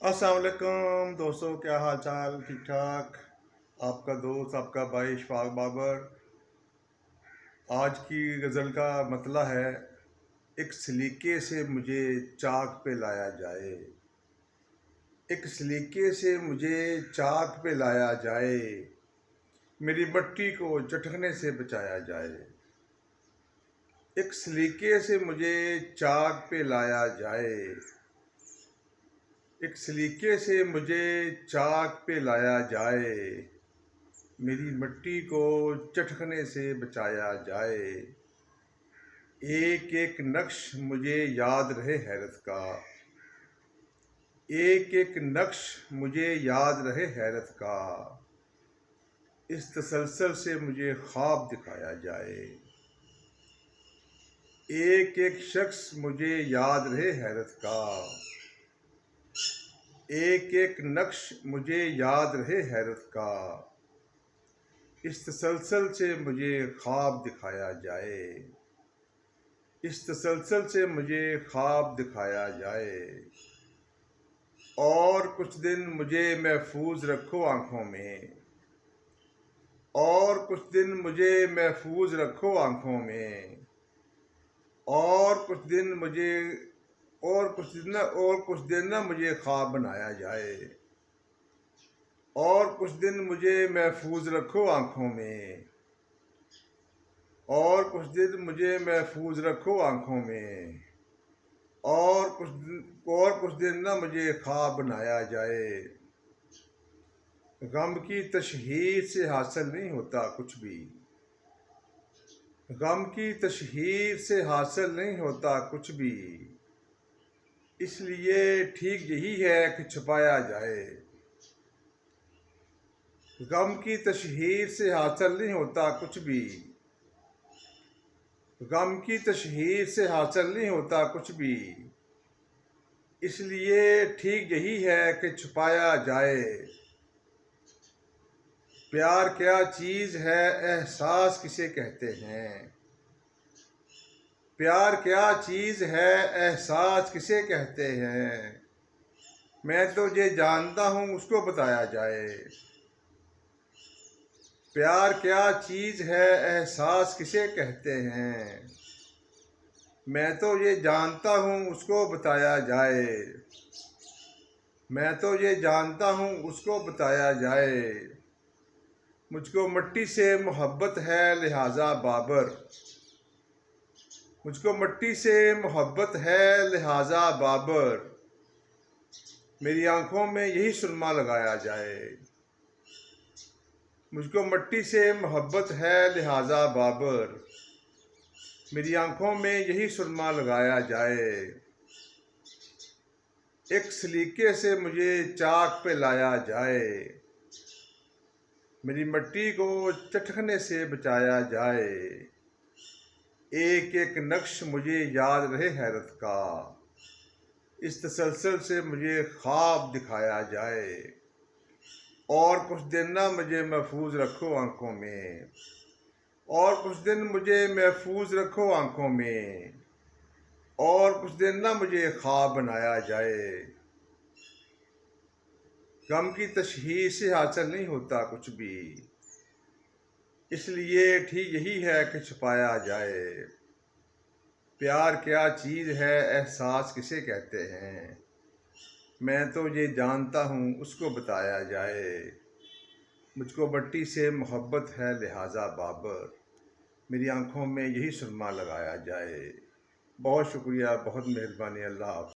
अस्सलाम वालेकुम दोस्तों, क्या हाल चाल? ठीक ठाक। आपका दोस्त, आपका भाई इशफाक बाबर। आज की गज़ल का मतला है, एक सलीके से मुझे चाक पे लाया जाए। एक सलीके से मुझे चाक पे लाया जाए, मेरी मट्टी को चटकने से बचाया जाए। एक सलीके से मुझे चाक पे लाया जाए, एक सलीके से मुझे चाक पे लाया जाए, मेरी मिट्टी को चटकने से बचाया जाए। एक एक नक्श मुझे याद रहे हैरत का, एक एक नक्श मुझे याद रहे हैरत का, इस तसलसल से मुझे ख्वाब दिखाया जाए। एक एक शख्स मुझे याद रहे हैरत का, एक एक नक्श मुझे याद रहे हैरत का, इस तसलसल से मुझे ख्वाब दिखाया जाए। इस तसलसल से मुझे ख्वाब दिखाया जाए। और कुछ दिन मुझे महफूज रखो आँखों में, और कुछ दिन मुझे महफूज रखो आँखों में, और कुछ दिन मुझे और कुछ दिन ना मुझे ख्वाब बनाया जाए। और कुछ दिन मुझे महफूज रखो आँखों में, और कुछ दिन मुझे महफूज रखो आँखों में, और कुछ दिन ना मुझे ख्वाब बनाया जाए। गम की तशहीर से हासिल नहीं होता कुछ भी, गम की तशहीर से हासिल नहीं होता कुछ भी, इसलिए ठीक यही है कि छुपाया जाए। गम की तशहीर से हासिल नहीं होता कुछ भी, गम की तशहीर से हासिल नहीं होता कुछ भी, इसलिए ठीक यही है कि छुपाया जाए। प्यार क्या चीज़ है, एहसास किसे कहते हैं। प्यार क्या चीज़ है, एहसास किसे कहते हैं। मैं तो ये जानता हूँ उसको बताया जाए। प्यार क्या चीज़ है, एहसास किसे कहते हैं। मैं तो ये जानता हूँ उसको बताया जाए। मैं तो ये जानता हूँ उसको बताया जाए। मुझको मिट्टी से मोहब्बत है लिहाजा बाबर, मुझको मिट्टी से मोहब्बत है लिहाजा बाबर, मेरी आंखों में यही सुरमा लगाया जाए। मुझको मिट्टी से मोहब्बत है लिहाजा बाबर, मेरी आंखों में यही सुरमा लगाया जाए। एक सलीके से मुझे चाक पे लाया जाए, मेरी मिट्टी को चटकने से बचाया जाए। एक एक नक्श मुझे याद रहे हैरत का, इस तसलसल से मुझे ख्वाब दिखाया जाए। और कुछ दिन ना मुझे महफूज रखो आँखों में, और कुछ दिन मुझे महफूज रखो आँखों में, और कुछ दिन ना मुझे ख्वाब बनाया जाए। गम की तशहीर से हासिल नहीं होता कुछ भी, इसलिए ठीक यही है कि छुपाया जाए। प्यार क्या चीज़ है, एहसास किसे कहते हैं। मैं तो ये जानता हूँ उसको बताया जाए। मुझको मिट्टी से मोहब्बत है लिहाजा बाबर, मेरी आंखों में यही सुरमा लगाया जाए। बहुत शुक्रिया, बहुत मेहरबानी। अल्लाह हाफ़िज़।